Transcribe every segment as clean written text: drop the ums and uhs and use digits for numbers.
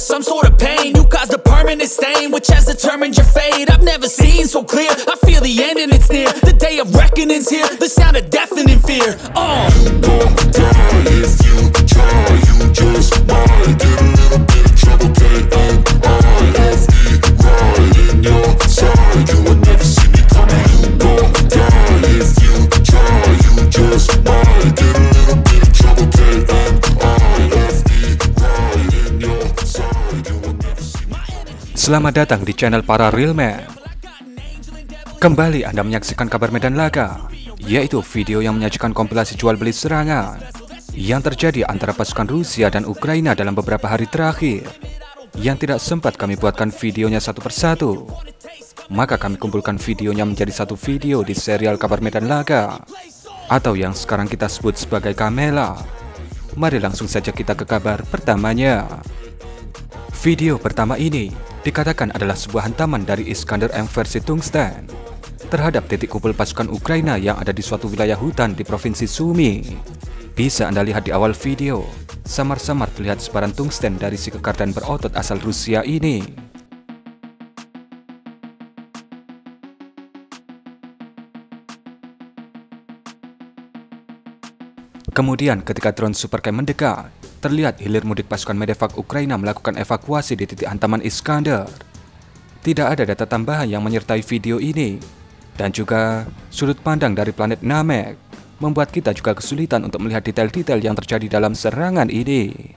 some sort of pain. You caused a permanent stain, which has determined your fate. I've never seen so clear, I feel the end and it's near. The day of reckoning's here, the sound of deafening fear. You gon' die if you try, you just might get a little bit of trouble, K-M-I-F-E, right in your side. You would never see me coming. You gon' die if you try, you just might get a little bit of trouble, K-M-I-F-E, right in your side. You would never see me coming. Selamat datang di channel para Real Man. Kembali Anda menyaksikan kabar medan laga, yaitu video yang menyajikan kompilasi jual beli serangan yang terjadi antara pasukan Rusia dan Ukraina dalam beberapa hari terakhir, yang tidak sempat kami buatkan videonya satu persatu. Maka kami kumpulkan videonya menjadi satu video di serial kabar medan laga, atau yang sekarang kita sebut sebagai Kamela. Mari langsung saja kita ke kabar pertamanya. Video pertama ini dikatakan adalah sebuah hantaman dari Iskander M versi Tungsten terhadap titik kumpul pasukan Ukraina yang ada di suatu wilayah hutan di provinsi Sumy. Bisa Anda lihat di awal video, samar-samar terlihat sebaran tungsten dari si kekar dan berotot asal Rusia ini. Kemudian ketika drone Supercam mendekat, terlihat hilir mudik pasukan Medevac Ukraina melakukan evakuasi di titik hantaman Iskander. Tidak ada data tambahan yang menyertai video ini, dan juga sudut pandang dari planet Namek membuat kita juga kesulitan untuk melihat detail-detail yang terjadi dalam serangan ini.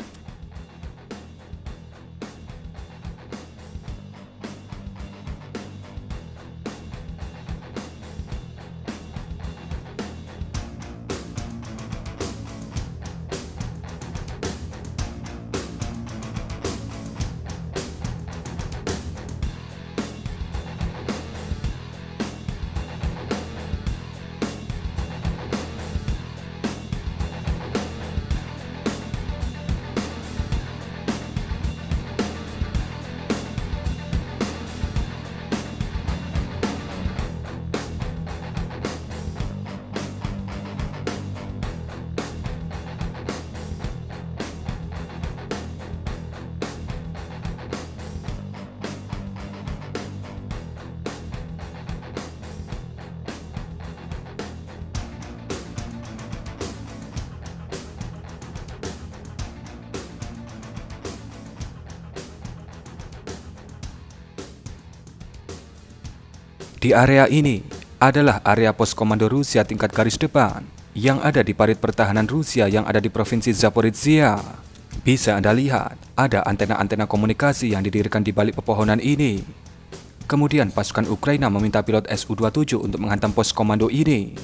Di area ini adalah area pos komando Rusia tingkat garis depan yang ada di parit pertahanan Rusia yang ada di provinsi Zaporizhia. Bisa Anda lihat, ada antena-antena komunikasi yang didirikan di balik pepohonan ini. Kemudian pasukan Ukraina meminta pilot Su-27 untuk menghantam pos komando ini.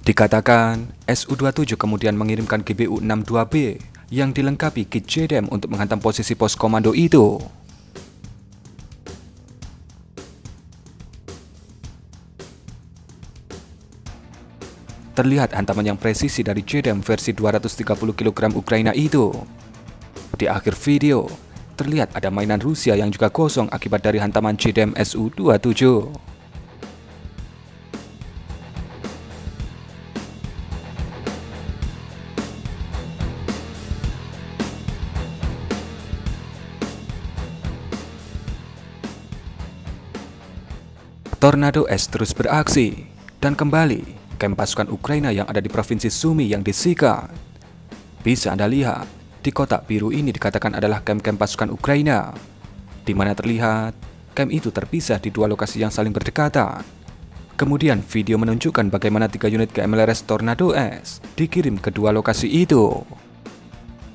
Dikatakan, Su-27 kemudian mengirimkan GBU-62B yang dilengkapi kit JDAM untuk menghantam posisi pos komando itu. Terlihat hantaman yang presisi dari JDAM versi 230 kg Ukraina itu. Di akhir video, terlihat ada mainan Rusia yang juga kosong akibat dari hantaman JDAM Su-27. Tornado S terus beraksi, dan kembali kamp pasukan Ukraina yang ada di provinsi Sumy yang disikat. Bisa Anda lihat, di kotak biru ini dikatakan adalah kamp-kamp pasukan Ukraina, di mana terlihat kamp itu terpisah di dua lokasi yang saling berdekatan. Kemudian video menunjukkan bagaimana 3 unit KMLRS Tornado S dikirim ke dua lokasi itu.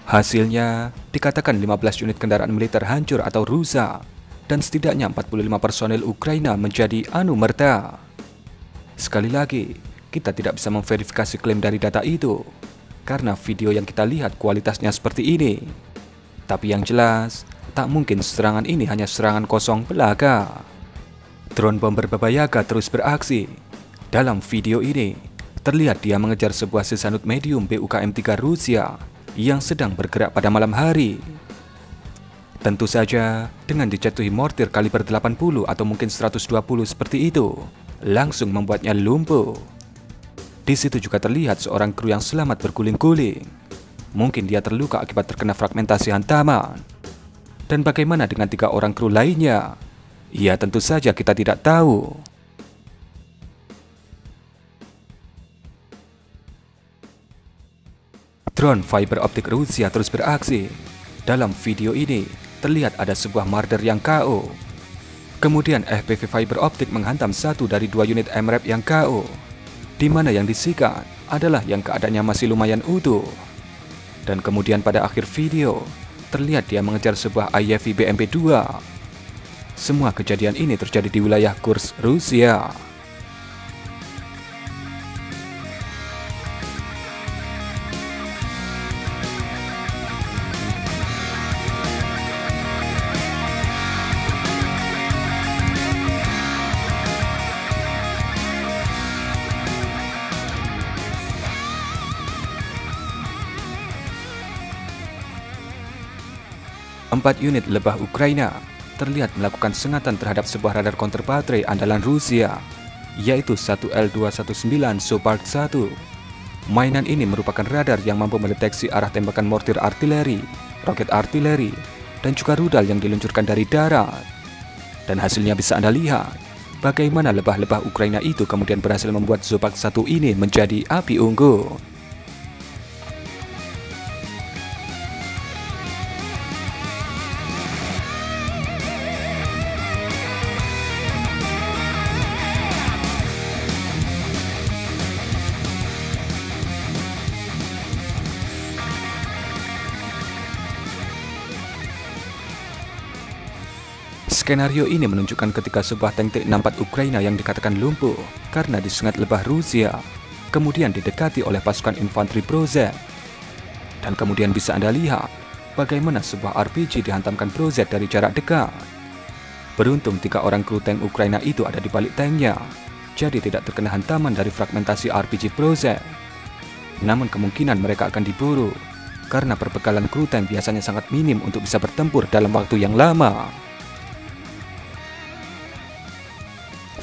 Hasilnya, dikatakan 15 unit kendaraan militer hancur atau rusak, dan setidaknya 45 personel Ukraina menjadi anumerta. Sekali lagi, kita tidak bisa memverifikasi klaim dari data itu, karena video yang kita lihat kualitasnya seperti ini. Tapi yang jelas, tak mungkin serangan ini hanya serangan kosong belaka. Drone bomber Baba Yaga terus beraksi. Dalam video ini, terlihat dia mengejar sebuah Sesanut medium BUKM-3 Rusia yang sedang bergerak pada malam hari. Tentu saja, dengan dijatuhi mortir kaliber 80 atau mungkin 120 seperti itu, langsung membuatnya lumpuh. Di situ juga terlihat seorang kru yang selamat berguling-guling. Mungkin dia terluka akibat terkena fragmentasi hantaman. Dan bagaimana dengan 3 orang kru lainnya? Ya tentu saja kita tidak tahu. Drone fiber optik Rusia terus beraksi. Dalam video ini terlihat ada sebuah marder yang KO. Kemudian FPV fiber optik menghantam satu dari 2 unit MRAP yang KO, di mana yang disikat adalah yang keadaannya masih lumayan utuh. Dan kemudian pada akhir video terlihat dia mengejar sebuah IFV BMP-2. Semua kejadian ini terjadi di wilayah Kursk, Rusia. Empat unit lebah Ukraina terlihat melakukan sengatan terhadap sebuah radar counter baterai andalan Rusia, yaitu 1L219 Shepard 1. Mainan ini merupakan radar yang mampu mendeteksi arah tembakan mortir artileri, roket artileri, dan juga rudal yang diluncurkan dari darat. Dan hasilnya bisa Anda lihat, bagaimana lebah-lebah Ukraina itu kemudian berhasil membuat Shepard 1 ini menjadi api unggun. Skenario ini menunjukkan ketika sebuah tank T-64 Ukraina yang dikatakan lumpuh karena disengat lebah Rusia, kemudian didekati oleh pasukan infanteri Brozet. Dan kemudian bisa Anda lihat bagaimana sebuah RPG dihantamkan Brozet dari jarak dekat. Beruntung 3 orang kru tank Ukraina itu ada di balik tanknya, jadi tidak terkena hantaman dari fragmentasi RPG Brozet. Namun kemungkinan mereka akan diburu, karena perbekalan kru tank biasanya sangat minim untuk bisa bertempur dalam waktu yang lama.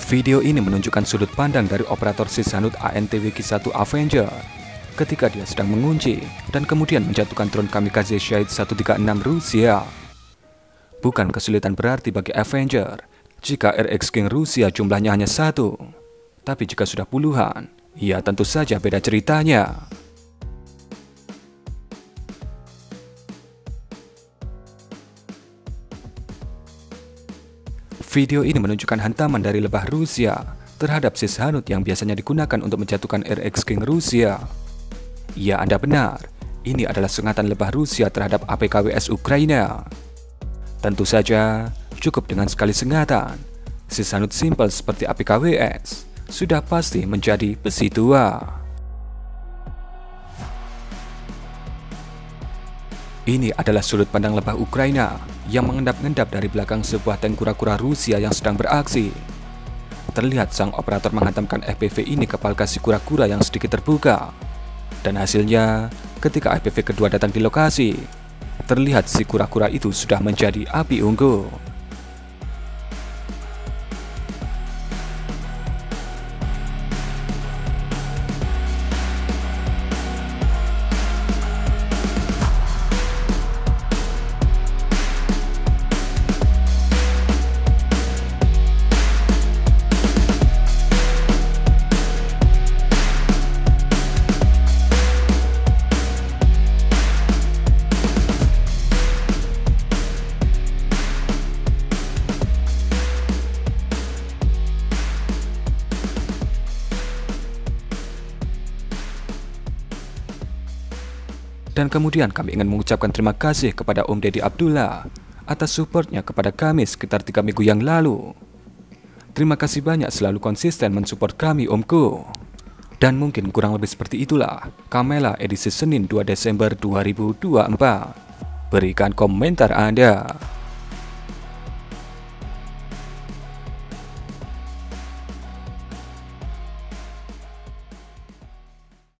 Video ini menunjukkan sudut pandang dari operator Sishanut ANTWK-1 Avenger ketika dia sedang mengunci dan kemudian menjatuhkan drone kamikaze Shahed 136 Rusia. Bukan kesulitan berarti bagi Avenger jika RX King Rusia jumlahnya hanya 1, tapi jika sudah puluhan, ya tentu saja beda ceritanya. Video ini menunjukkan hantaman dari lebah Rusia terhadap Sishanut yang biasanya digunakan untuk menjatuhkan RX King Rusia. Ya, Anda benar, ini adalah sengatan lebah Rusia terhadap APKWS Ukraina. Tentu saja, cukup dengan sekali sengatan, Sishanut simple seperti APKWS sudah pasti menjadi besi tua. Ini adalah sudut pandang lebah Ukraina yang mengendap-endap dari belakang sebuah tank kura-kura Rusia yang sedang beraksi. Terlihat sang operator menghantamkan FPV ini ke palkasi kura-kura yang sedikit terbuka. Dan hasilnya, ketika FPV kedua datang di lokasi, terlihat si kura-kura itu sudah menjadi api unggun. Dan kemudian kami ingin mengucapkan terima kasih kepada Om Deddy Abdullah atas supportnya kepada kami sekitar 3 minggu yang lalu. Terima kasih banyak selalu konsisten mensupport kami Omku. Dan mungkin kurang lebih seperti itulah Kamela edisi Senin 2 Desember 2024. Berikan komentar Anda.